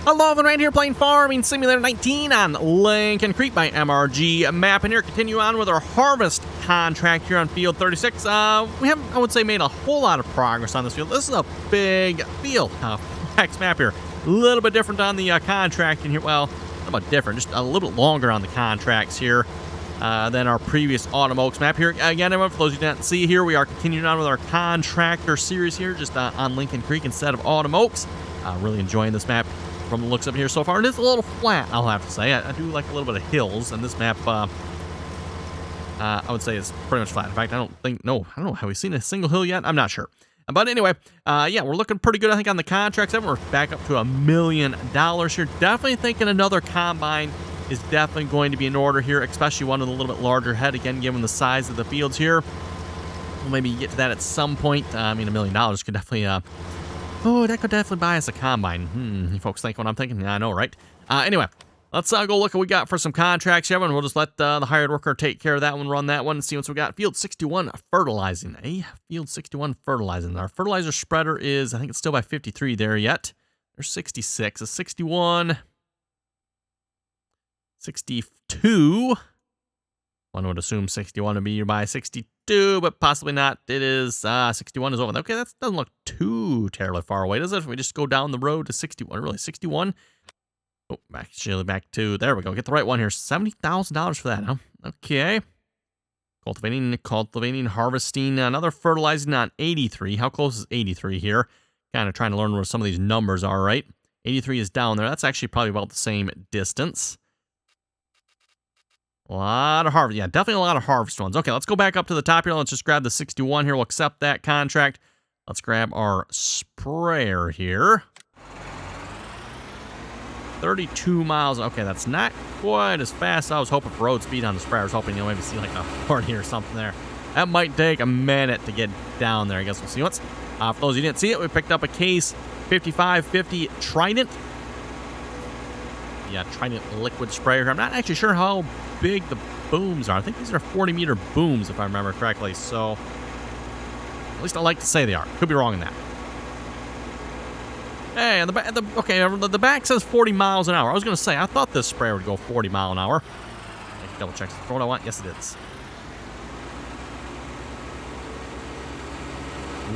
Hello, everyone, right here playing Farming Simulator 19 on Lincoln Creek by MRG Map. And here, continue on with our harvest contract here on field 36. We haven't, I would say, made a whole lot of progress on this field. This is a big field. Next map here. A little bit different on the contract in here. Well, not about different, just a little bit longer on the contracts here than our previous Autumn Oaks map here. Again, everyone, for those who didn't see here, we are continuing on with our contractor series here, just on Lincoln Creek instead of Autumn Oaks. Really enjoying this map from the looks of here so far. It is a little flat, I'll have to say. I do like a little bit of hills, and this map, I would say, is pretty much flat. In fact, I don't know, have we seen a single hill yet? I'm not sure. But anyway, yeah, we're looking pretty good, I think, on the contracts. We're back up to $1 million here. Definitely thinking another combine is definitely going to be in order here, especially one with a little bit larger head, again, given the size of the fields here. We'll maybe get to that at some point. I mean, $1 million could definitely... oh, that could definitely buy us a combine. You folks think what I'm thinking? Yeah, I know, right? Anyway, let's go look at what we got for some contracts here, and we'll just let the hired worker take care of that one, run that one, and see what we got. Field 61 fertilizing. Field 61 fertilizing. Our fertilizer spreader is, I think it's still by 53 there yet. There's 66. A 61. 62. One would assume 61 would be by 62, but possibly not. It is 61 is over. Okay, that doesn't look too terribly far away, does it? If we just go down the road to 61, really 61. Oh, actually back to, there we go. Get the right one here. $70,000 for that, huh? Okay. Cultivating, harvesting, another fertilizing on 83. How close is 83 here? Kind of trying to learn where some of these numbers are, right? 83 is down there. That's actually probably about the same distance. A lot of harvest. Yeah, definitely a lot of harvest ones. Okay, let's go back up to the top here. Let's just grab the 61 here. We'll accept that contract. Let's grab our sprayer here. 32 miles. Okay, that's not quite as fast as I was hoping for road speed on the sprayer. I was hoping you'll maybe see like a 40 or something there. That might take a minute to get down there. I guess we'll see what's. For those who didn't see it, we picked up a case 5550 Trident. Yeah, Trident liquid sprayer. I'm not actually sure how big the booms are. I think these are 40-meter booms, if I remember correctly. So, at least I like to say they are. Could be wrong in that. Hey, and the back says 40 miles an hour. I was going to say, I thought this sprayer would go 40 mile an hour. I can double check. Is that what I want? Yes, it is.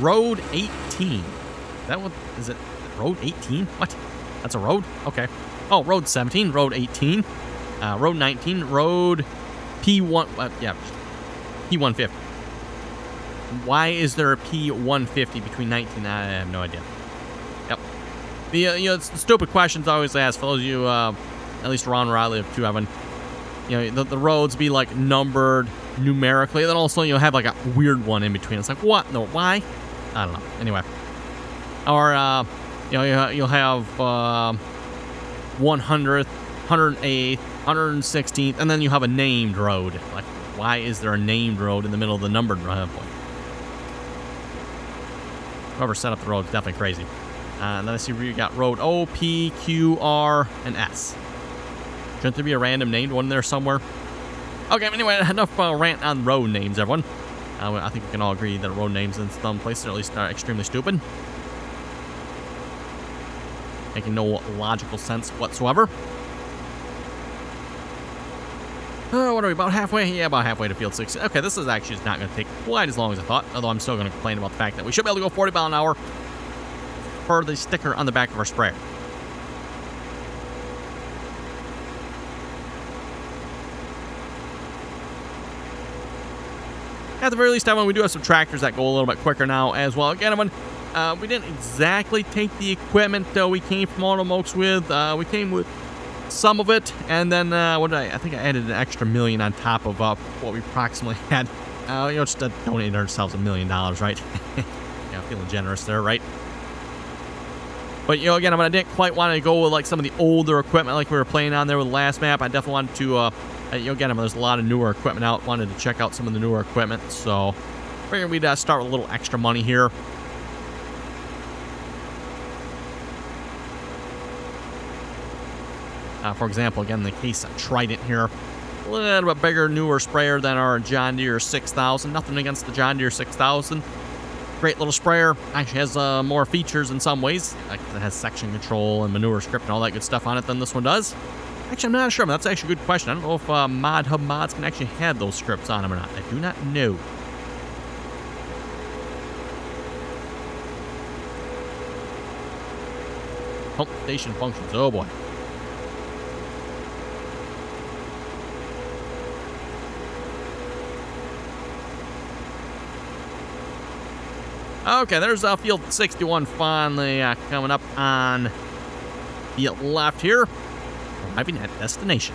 Road 18. That what is it? Road 18? What? That's a road? Okay. Oh, road 17, road 18, road 19, road P1, yeah, P150. Why is there a P150 between 19? I have no idea. Yep. It's the stupid questions I always ask. For those of you, at least around where I live too, Evan, the roads be like numbered numerically, and then also you'll have like a weird one in between. It's like, what? No, why? I don't know. Anyway. Or, you'll have, 100th, 108th, 116th, and then you have a named road. Like, why is there a named road in the middle of the numbered point? Whoever set up the road is definitely crazy. And then I see we got road O, P, Q, R, and S. Shouldn't there be a random named one there somewhere? Okay, anyway, enough rant on road names, everyone. I think we can all agree that road names in some places are at least extremely stupid. Making no logical sense whatsoever. What are we, about halfway? Yeah, about halfway to field 6. Okay, this is actually not going to take quite as long as I thought, although I'm still going to complain about the fact that we should be able to go 40 miles an hour per the sticker on the back of our sprayer. At the very least, we do have some tractors that go a little bit quicker now as well. Again, we didn't exactly take the equipment we came from Autumn Oaks with. We came with some of it, and then I think I added an extra $1 million on top of what we approximately had. Just donated ourselves $1 million, right? Yeah, feeling generous there, right? But again, I didn't quite want to go with like some of the older equipment like we were playing on there with the last map. I definitely wanted to, again, there's a lot of newer equipment out. Wanted to check out some of the newer equipment, so figured we'd start with a little extra money here. For example, again, the case of Trident here. A little bit bigger, newer sprayer than our John Deere 6000. Nothing against the John Deere 6000. Great little sprayer. Actually has more features in some ways. Like it has section control and manure script and all that good stuff on it than this one does. Actually, I'm not sure. That's actually a good question. I don't know if Mod Hub mods can actually have those scripts on them or not. I do not know. Pump station functions. Oh boy. Okay, there's field 61 finally coming up on the left here. Arriving at destination.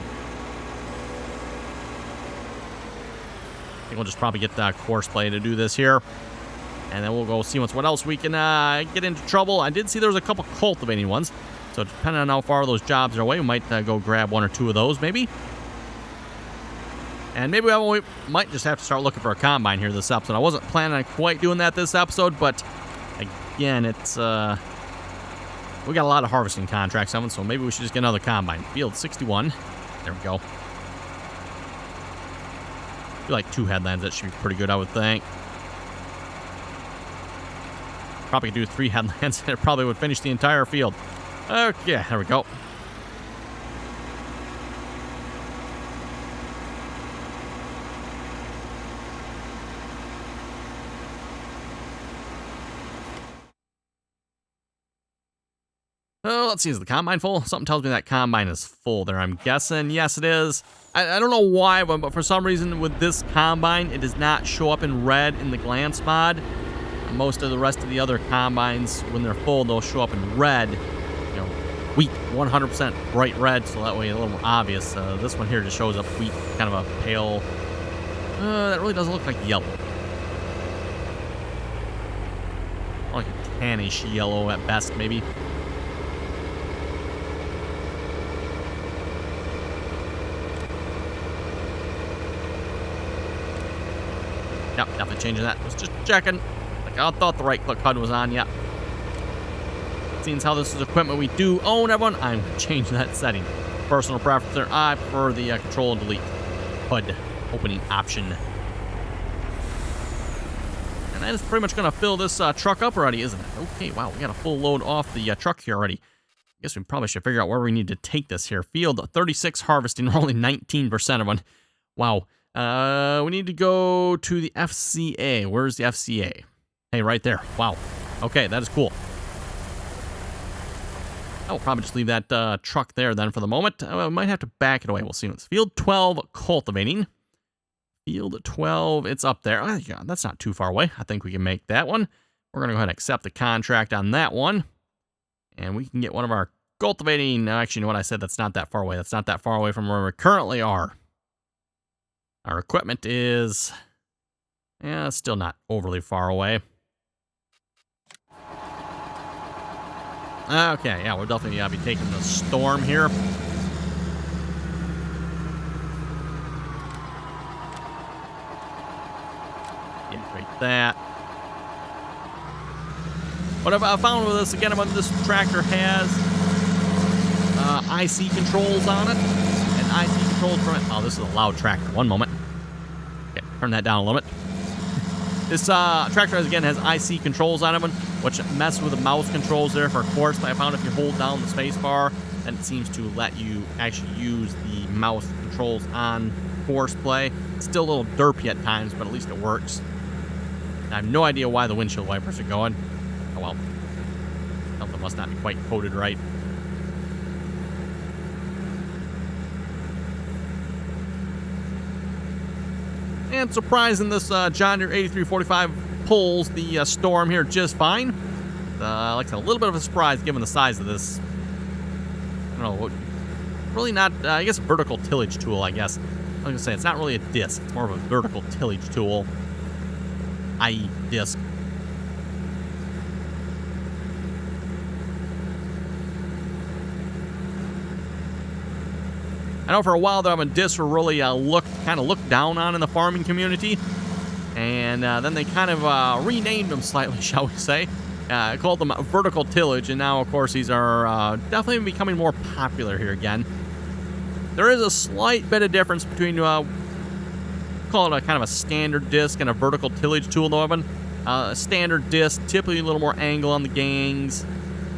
I think we'll just probably get the course play to do this here. And then we'll go see what else we can get into trouble. I did see there was a couple cultivating ones. So depending on how far those jobs are away, we might go grab one or two of those maybe. And maybe we might just have to start looking for a combine here this episode. I wasn't planning on quite doing that this episode, but again, it's we got a lot of harvesting contracts on, so maybe we should just get another combine. Field 61. There we go. I feel like 2 headlands. That should be pretty good, I would think. Probably could do 3 headlands. It probably would finish the entire field. Okay, there we go. Oh, let's see, is the combine full? Something tells me that combine is full there, I'm guessing. Yes, it is. I don't know why, but for some reason with this combine, it does not show up in red in the glance mod. Most of the rest of the other combines, when they're full, they'll show up in red. You know, wheat, 100% bright red, so that way it's a little more obvious. This one here just shows up wheat, kind of a pale... that really doesn't look like yellow. Like a tannish yellow at best, maybe. Yep, definitely changing that. Was just checking. Like I thought the right click HUD was on. Yep. Seeing as how this is equipment we do own, everyone, I'm going to change that setting. Personal preference there. I prefer the control and delete HUD opening option. And that is pretty much going to fill this truck up already, isn't it? Okay, wow, we got a full load off the truck here already. I guess we probably should figure out where we need to take this here. Field 36 harvesting, only 19% of one. Wow. We need to go to the FCA. Where's the FCA? Hey, right there. Wow. Okay, that is cool. I will probably just leave that truck there then for the moment. We might have to back it away. We'll see. It's Field 12 cultivating. Field 12, it's up there. Oh, yeah, that's not too far away. I think we can make that one. We're going to go ahead and accept the contract on that one. And we can get one of our cultivating. Actually, you know what I said? That's not that far away. That's not that far away from where we currently are. Our equipment is, still not overly far away. Okay, yeah, we'll definitely be taking the storm here. Integrate that. What I found with this, again, this tractor has IC controls on it. And IC controls from it. Oh, this is a loud tractor. One moment. Okay, turn that down a little bit. This tractor, again, has IC controls on it, which mess with the mouse controls there for course. But I found if you hold down the space bar, then it seems to let you actually use the mouse controls on course play. It's still a little derpy at times, but at least it works. I have no idea why the windshield wipers are going. Oh well. Something must not be quite coded right. And surprising, this John Deere 8345 pulls the storm here just fine. Like I said, a little bit of a surprise given the size of this. I don't know, really not, I guess a vertical tillage tool, I guess. I was going to say, it's not really a disc. It's more of a vertical tillage tool, i.e. disc. I know for a while there, discs were really kind of looked down on in the farming community, and then they kind of renamed them slightly, shall we say, called them vertical tillage, and now, of course, these are definitely becoming more popular here again. There is a slight bit of difference between call it a kind of a standard disc and a vertical tillage tool, though, Evan. Standard disc, typically a little more angle on the gangs.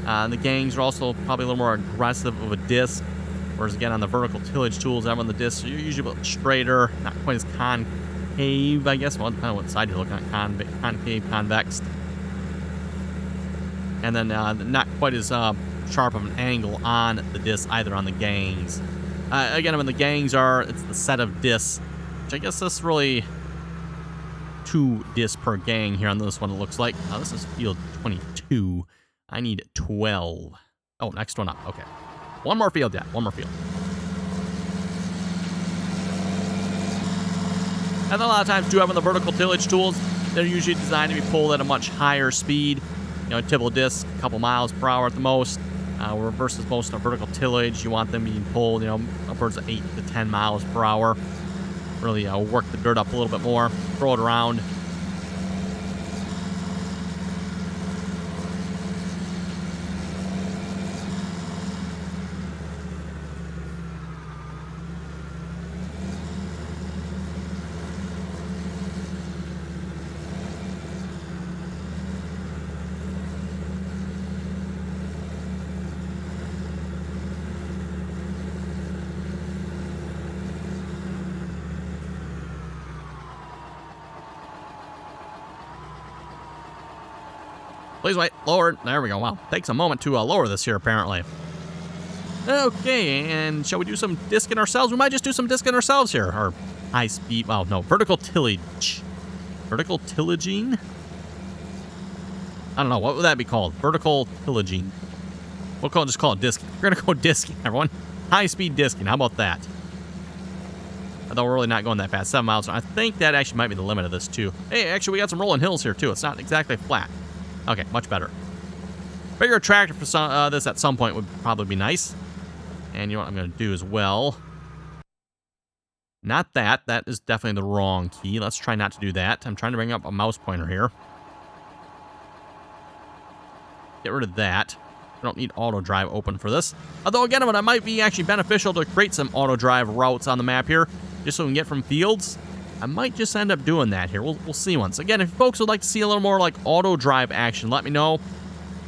The gangs are also probably a little more aggressive of a disc. Whereas again, on the vertical tillage tools, on the discs, you're usually a bit straighter, not quite as concave, I guess. Well, depending on what side you're looking at, concave, convex. And then not quite as sharp of an angle on the disc either on the gangs. Again, when the gangs it's the set of discs, which I guess this really 2 discs per gang here on this one, it looks like. Now, this is field 22. I need 12. Oh, next one up. Okay. One more field, yeah. One more field. And a lot of times, having the vertical tillage tools, they're usually designed to be pulled at a much higher speed. You know, typical disc, a couple miles per hour at the most. Versus most of vertical tillage, you want them being pulled, you know, upwards of 8 to 10 miles per hour. Really work the dirt up a little bit more, throw it around. Please wait. Lower. There we go. Wow. Takes a moment to lower this here, apparently. Okay, and shall we do some discing ourselves? We might just do some discing ourselves here. Or high speed. Oh, no. Vertical tillage. Vertical tillaging? I don't know. What would that be called? Vertical tillaging. We'll just call it disking. We're going to go disking, everyone. High speed disking. How about that? Although we're really not going that fast. 7 miles. I think that actually might be the limit of this, too. Hey, actually, we got some rolling hills here, too. It's not exactly flat. Okay, much better. Bigger tractor for this at some point would probably be nice. And you know what I'm going to do as well? Not that. That is definitely the wrong key. Let's try not to do that. I'm trying to bring up a mouse pointer here. Get rid of that. I don't need auto drive open for this. Although, again, it might be actually beneficial to create some auto drive routes on the map here, just so we can get from fields. I might just end up doing that here. We'll see once. Again, if folks would like to see a little more like auto drive action, let me know.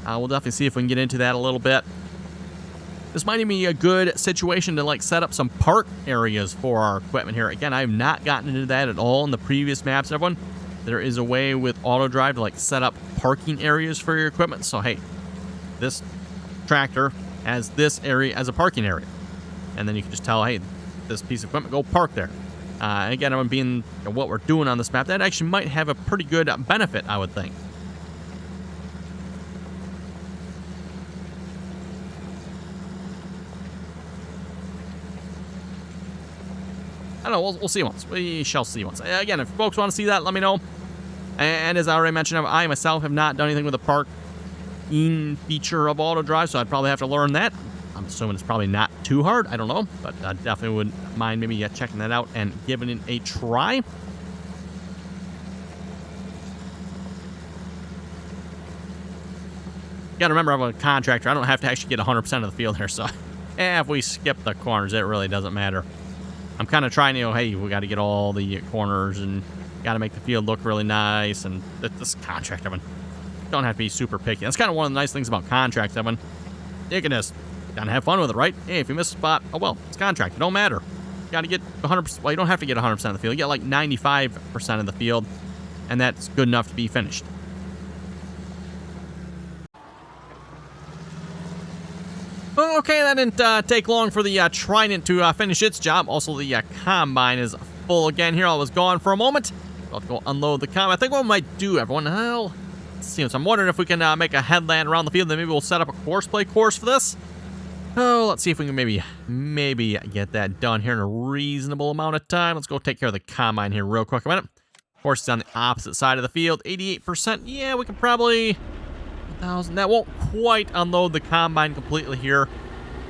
We'll definitely see if we can get into that a little bit. This might even be a good situation to like set up some park areas for our equipment here. Again, I have not gotten into that at all in the previous maps, everyone. There is a way with auto drive to like set up parking areas for your equipment. So, hey, this tractor has this area as a parking area. And then you can just tell, hey, this piece of equipment, go park there. Again, I'm being what we're doing on this map. That actually might have a pretty good benefit, I would think. I don't know. We'll see once. We shall see once. Again, if folks want to see that, let me know. And as I already mentioned, I myself have not done anything with the parking feature of auto drive, so I'd probably have to learn that. I'm assuming it's probably not too hard. I don't know, but I definitely wouldn't mind maybe checking that out and giving it a try. You got to remember, I'm a contractor. I don't have to actually get 100% of the field here, so if we skip the corners, it really doesn't matter. I'm kind of trying to, hey, we got to get all the corners and got to make the field look really nice. And this contract, Evan, don't have to be super picky. That's kind of one of the nice things about contracts, Evan. You can just kind of have fun with it, right? Hey, if you miss a spot, oh well, it's contract. It don't matter. You got to get 100%. Well, you don't have to get 100% of the field. You get like 95% of the field, and that's good enough to be finished. Okay, that didn't take long for the Trident to finish its job. Also, the Combine is full again here. I was gone for a moment. I'll go unload the Combine. I think what we might do, everyone, well, let's see. So I'm wondering if we can make a headland around the field. Then maybe we'll set up a course for this. Oh, let's see if we can maybe get that done here in a reasonable amount of time. Let's go take care of the Combine here real quick a minute. Horse is on the opposite side of the field. 88%. Yeah, we can probably... 1,000. That won't quite unload the Combine completely here.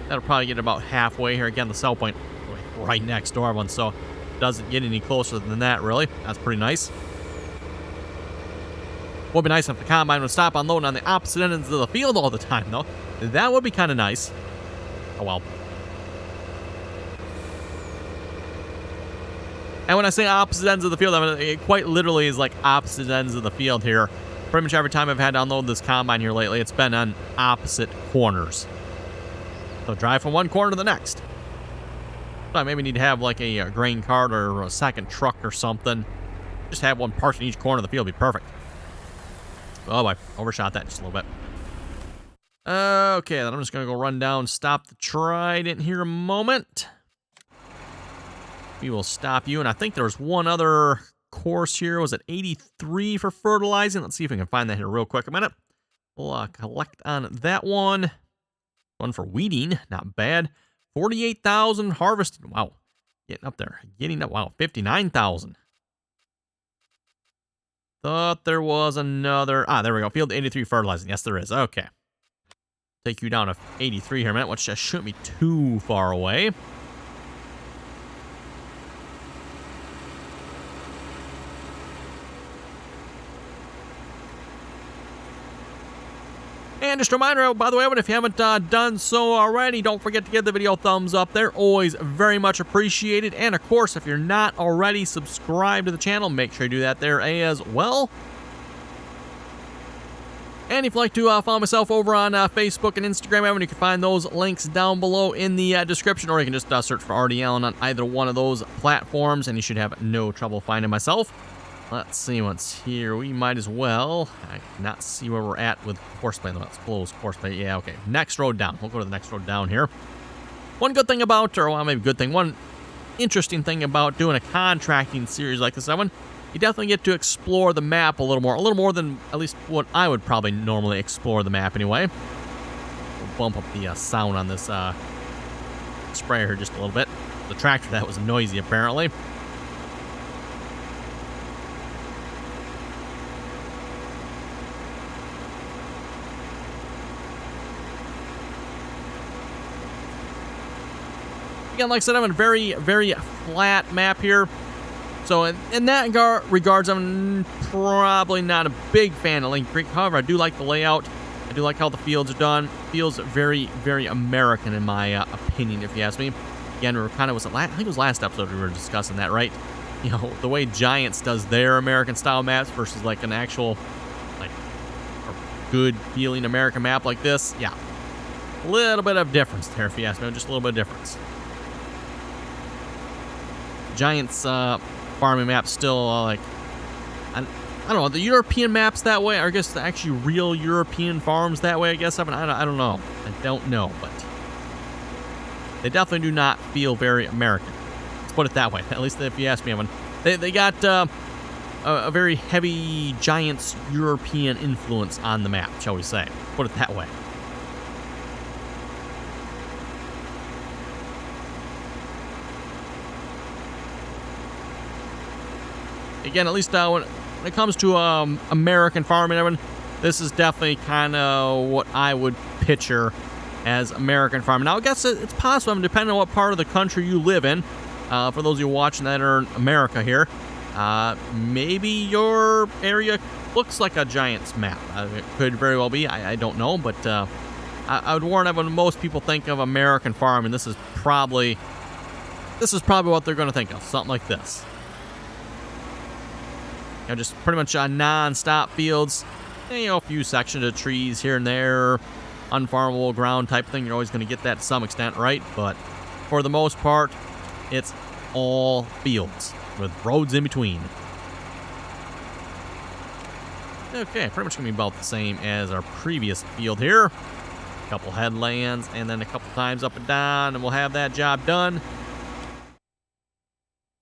That'll probably get about halfway here. Again, the sell point right next door one, so it doesn't get any closer than that, really. That's pretty nice. Would be nice if the Combine would stop unloading on the opposite ends of the field all the time, though. That would be kind of nice. Oh, well. And when I say opposite ends of the field, I mean, it quite literally is like opposite ends of the field here. Pretty much every time I've had to unload this combine here lately, it's been on opposite corners. So drive from one corner to the next. So I maybe need to have like a grain cart or a second truck or something. Just have one parked in each corner of the field would be perfect. Oh, I overshot that just a little bit. Okay, then I'm just going to go run down, stop the trident here a moment. We will stop you, and I think there's one other course here. Was it 83 for fertilizing? Let's see if we can find that here real quick a minute. We'll collect on that one. One for weeding, not bad. 48,000 harvested. Wow, getting up there. Getting up, wow, 59,000. Thought there was another. Ah, there we go. Field 83 fertilizing. Yes, there is. Okay. Take you down to 83 here a minute, which shouldn't be too far away. And just a reminder, by the way, if you haven't done so already, don't forget to give the video a thumbs up. They're always very much appreciated. And of course, if you're not already subscribed to the channel, make sure you do that there as well. And if you'd like to follow myself over on Facebook and Instagram, you can find those links down below in the description, or you can just search for RDAllen on either one of those platforms, and you should have no trouble finding myself. Let's see what's here. We might as well. I cannot see where we're at with course play. Let's close course play. Yeah, okay. Next road down. We'll go to the next road down here. One good thing about, or well, maybe good thing, one interesting thing about doing a contracting series like this one, you definitely get to explore the map a little more than at least what I would probably normally explore the map anyway. We'll bump up the sound on this sprayer here just a little bit. The tractor, that was noisy apparently. Again, like I said, I'm on a very, very flat map here. So in that regards, I'm probably not a big fan of Link Creek. However, I do like the layout. I do like how the fields are done. Feels very, very American in my opinion, if you ask me. Again, we were kind of, I think it was last episode we were discussing that, right? You know, the way Giants does their American-style maps versus like an actual, like, good-feeling American map like this. Yeah, a little bit of difference there, if you ask me. Just a little bit of difference. Giants farming map still like I don't know, the European maps that way, or I guess the actually real European farms that way, I guess. I don't know. I don't know, but they definitely do not feel very American. Let's put it that way. At least if you ask me, Evan. They got a very heavy Giants European influence on the map, shall we say. Put it that way. Again, at least when it comes to American farming, this is definitely kind of what I would picture as American farming. Now, I guess it's possible, depending on what part of the country you live in. For those of you watching that are in America here, maybe your area looks like a Giants map. It could very well be. I don't know, but I would warn everyone. When most people think of American farming, this is probably what they're going to think of. Something like this. You know, just pretty much non-stop fields. And, you know, a few sections of trees here and there, unfarmable ground type thing. You're always going to get that to some extent, right? But for the most part, it's all fields with roads in between. Okay, pretty much going to be about the same as our previous field here. A couple headlands, and then a couple times up and down, and we'll have that job done.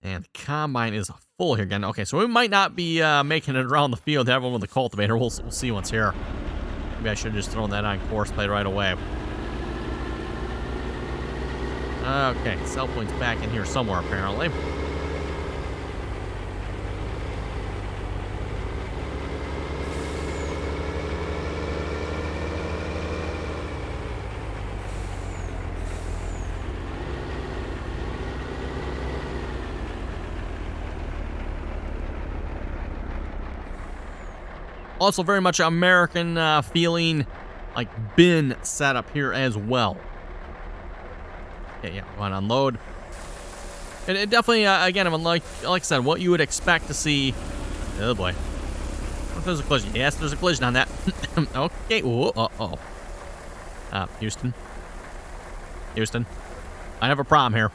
And the combine is full here again. Okay, so we might not be making it around the field. Have one with the cultivator. We'll see once here. Maybe I should have just thrown that on course play right away. Okay, sell point's back in here somewhere apparently. Also very much American feeling, like bin setup here as well. Okay, yeah, we're going to unload. It definitely, again, I mean, like I said, what you would expect to see. Oh boy. What if there's a collision? Yes, there's a collision on that. Okay. Whoa, uh-oh. Houston. Houston. I have a problem here.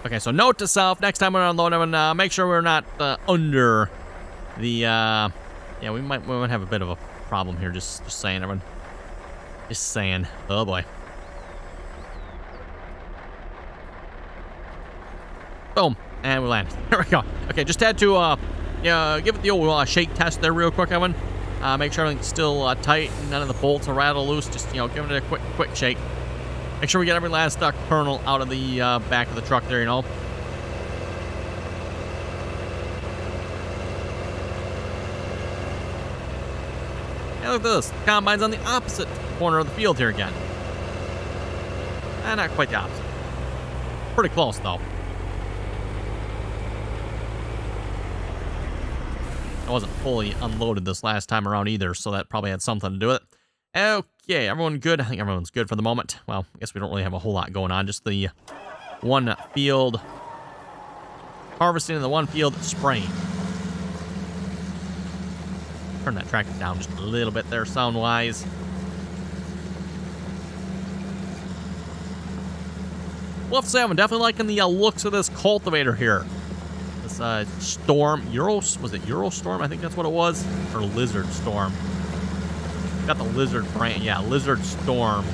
Okay, so note to self, next time we're unloading, make sure we're not under the, yeah, we might have a bit of a problem here, just saying, everyone. Just saying. Oh, boy. Boom. And we landed. There we go. Okay, just had to, give it the old shake test there real quick, everyone. Make sure everything's still tight and none of the bolts will rattle loose. Just, give it a quick shake. Make sure we get every last kernel out of the back of the truck there, Hey, look at this. The combine's on the opposite corner of the field here again. Not quite the opposite. Pretty close, though. I wasn't fully unloaded this last time around either, so that probably had something to do with it. Okay, everyone good? I think everyone's good for the moment. Well, I guess we don't really have a whole lot going on. Just the one field harvesting and the one field spraying. Turn that tractor down just a little bit there, sound-wise. Well, I have to say, I'm definitely liking the looks of this cultivator here. This Storm, was it Eurostorm? I think that's what it was. Or Lizard Storm. Got the Lizard brand. Yeah, Lizard Storm.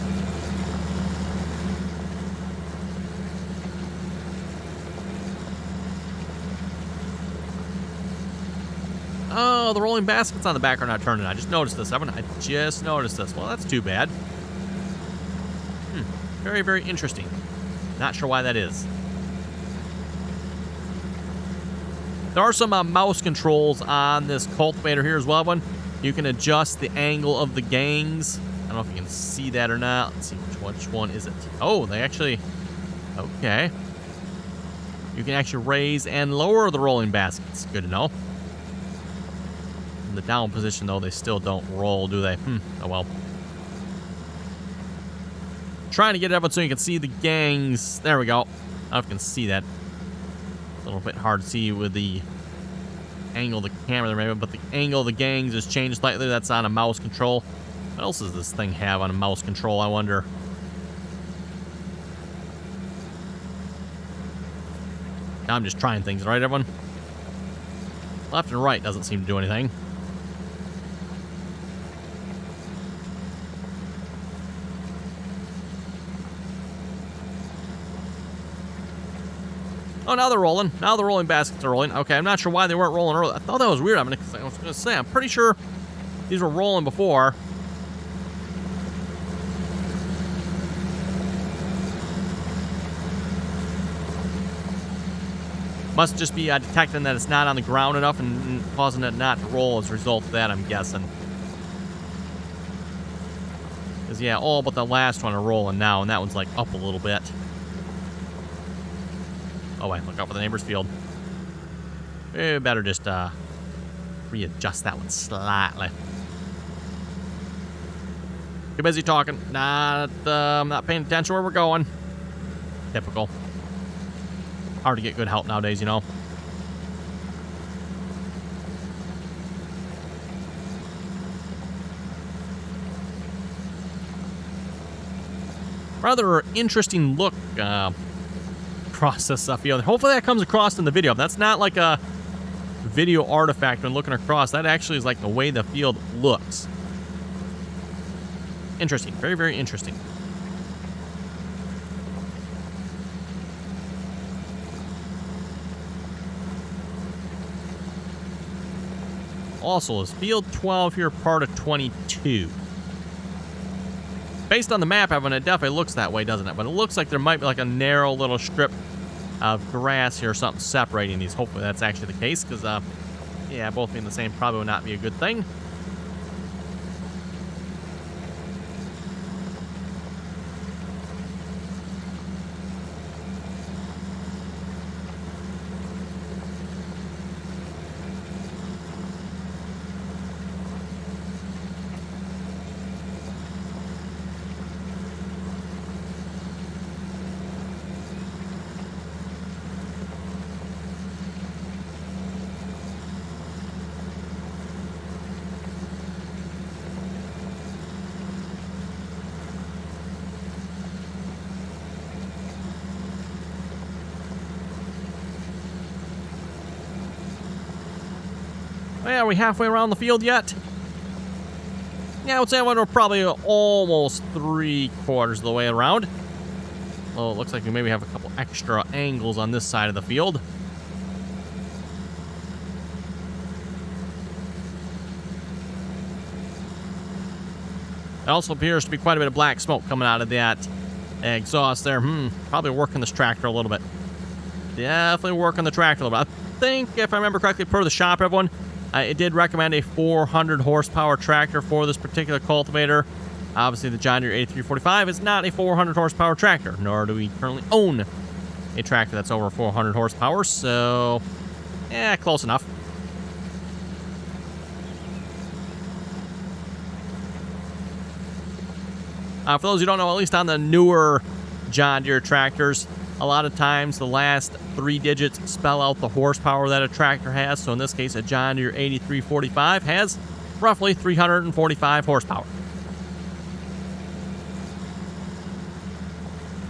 Oh, the rolling baskets on the back are not turning. I just noticed this. I just noticed this. Well, that's too bad. Very, very interesting. Not sure why that is. There are some mouse controls on this cultivator here as well, everyone. You can adjust the angle of the gangs. I don't know if you can see that or not. Let's see, which one is it? Oh, they actually... Okay. You can actually raise and lower the rolling baskets. Good to know. In the down position, though, they still don't roll, do they? Oh, well. Trying to get it up so you can see the gangs. There we go. I don't know if you can see that. A little bit hard to see with the angle of the camera there, maybe, but the angle of the gangs has changed slightly. That's on a mouse control. What else does this thing have on a mouse control, I wonder? I'm just trying things, right, everyone? Left and right doesn't seem to do anything. Oh, now they're rolling. Now the rolling baskets are rolling. Okay, I'm not sure why they weren't rolling earlier. I thought that was weird. I was going to say, I'm pretty sure these were rolling before. Must just be detecting that it's not on the ground enough and causing it not to roll as a result of that, I'm guessing. Because, yeah, all but the last one are rolling now, and that one's, like, up a little bit. Oh, wait, look out for the neighbor's field. We better just readjust that one slightly. Too busy talking. Not paying attention where we're going. Typical. Hard to get good help nowadays, Rather interesting look across this field. Hopefully that comes across in the video. That's not like a video artifact when looking across. That actually is like the way the field looks. Interesting. Very, very interesting. Also, is field 12 here part of 22? Based on the map, Evan, it definitely looks that way, doesn't it? But it looks like there might be like a narrow little strip of grass here or something separating these. Hopefully that's actually the case, because, yeah, both being the same probably would not be a good thing. Are we halfway around the field yet? Yeah, I would say we're probably almost 3/4 of the way around. Well, it looks like we maybe have a couple extra angles on this side of the field. There also appears to be quite a bit of black smoke coming out of that exhaust there. Probably working this tractor a little bit. Definitely working the tractor a little bit. I think, if I remember correctly, per the shop, everyone, it did recommend a 400 horsepower tractor for this particular cultivator. Obviously, the John Deere 8345 is not a 400 horsepower tractor, nor do we currently own a tractor that's over 400 horsepower, so, close enough. For those who don't know, at least on the newer John Deere tractors, a lot of times the last 3 digits spell out the horsepower that a tractor has. So in this case, a John Deere 8345 has roughly 345 horsepower.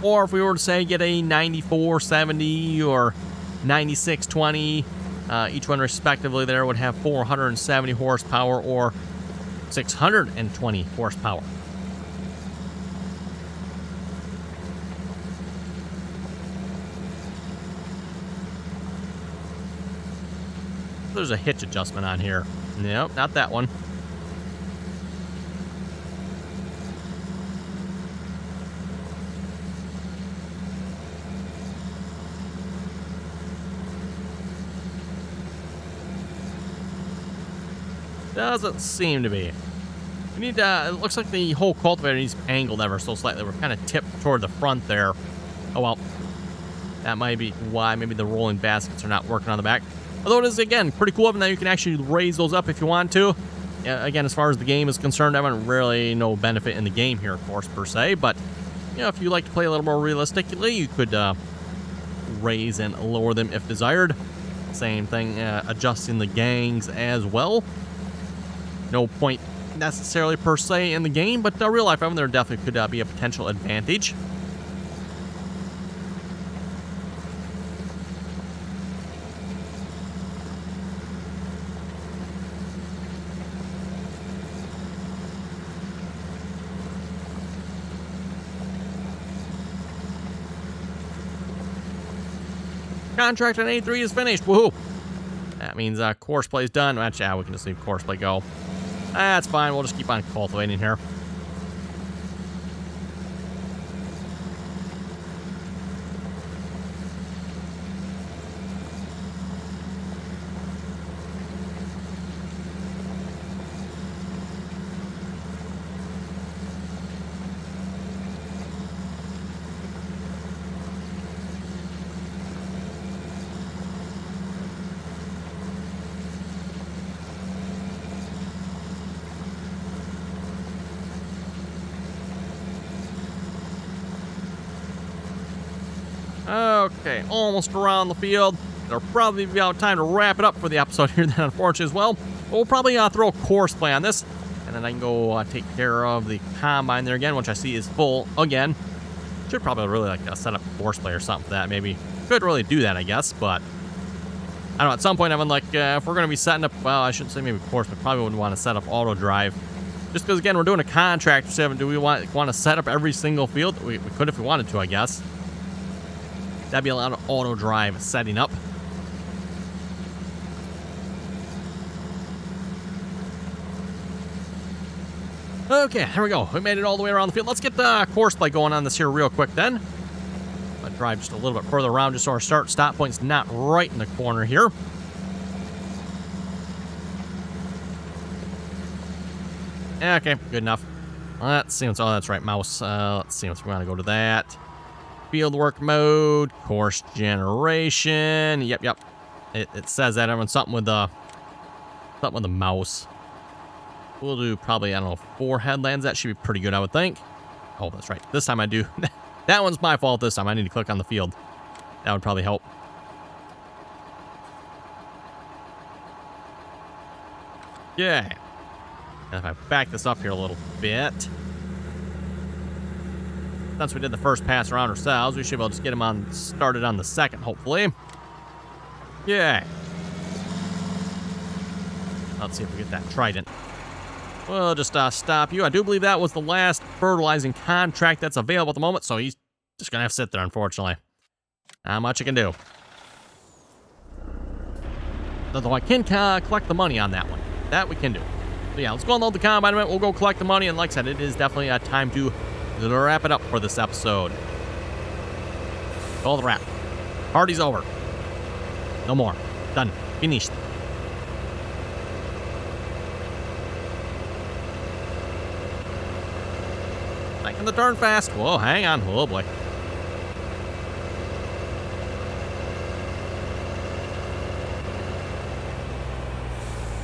Or if we were to say get a 9470 or 9620, each one respectively there would have 470 horsepower or 620 horsepower. There's a hitch adjustment on here. Nope, not that one. Doesn't seem to be. We need it looks like the whole cultivator needs angled ever so slightly. We're kind of tipped toward the front there. Oh well. That might be why maybe the rolling baskets are not working on the back. Although it is, again, pretty cool that you can actually raise those up if you want to. Again, as far as the game is concerned, I haven't really no benefit in the game here, of course, per se. But, if you like to play a little more realistically, you could raise and lower them if desired. Same thing, adjusting the gangs as well. No point necessarily per se in the game, but real life, there definitely could be a potential advantage. Contract on A3 is finished. Woohoo! That means course play is done. Actually, we can just leave course play go. That's fine. We'll just keep on cultivating here. Okay, almost around the field. It'll probably be about time to wrap it up for the episode here then, unfortunately, as well. But we'll probably throw a course play on this, and then I can go take care of the combine there again, which I see is full again. Should probably really set up a course play or something for that, maybe. Could really do that, I guess, but I don't know, at some point, I'm like, if we're going to be setting up, well, I shouldn't say maybe course, but probably wouldn't want to set up auto drive. Just because, again, we're doing a contract, so do we want to set up every single field? We could if we wanted to, I guess. That'd be a lot of auto drive setting up. Okay, here we go. We made it all the way around the field. Let's get the course play going on this here real quick then. I'll drive just a little bit further around just so our stop point's not right in the corner here. Okay, good enough. Let's see what's... Oh, that's right, mouse. Let's see what's... We want to go to that. Fieldwork mode, course generation. Yep. It says that. Everyone's something with the mouse. We'll do probably, I don't know, 4 headlands. That should be pretty good, I would think. Oh, that's right. This time I do. That one's my fault this time. I need to click on the field. That would probably help. Yeah. And if I back this up here a little bit. Since we did the first pass around ourselves, we should be able to just get him started on the second, hopefully. Yeah. Let's see if we get that trident. We'll just stop you. I do believe that was the last fertilizing contract that's available at the moment, so he's just going to have to sit there, unfortunately. Not much I can do. Although I can collect the money on that one. That we can do. So yeah, let's go unload the combine event. We'll go collect the money, and like I said, it is definitely time to wrap it up for this episode. All the wrap. Party's over. No more. Done. Finished. Making the turn fast. Whoa, hang on. Oh, boy.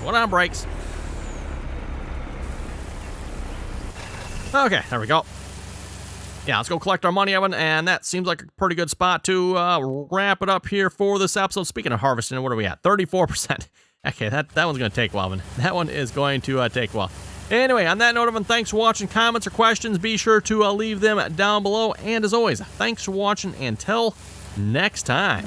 Put on brakes. Okay, there we go. Yeah, let's go collect our money, Evan, and that seems like a pretty good spot to wrap it up here for this episode. Speaking of harvesting, what are we at? 34%. Okay, that one's going to take a while, Evan. That one is going to take a while. Anyway, on that note, Evan, thanks for watching. Comments or questions, be sure to leave them down below. And as always, thanks for watching. Until next time.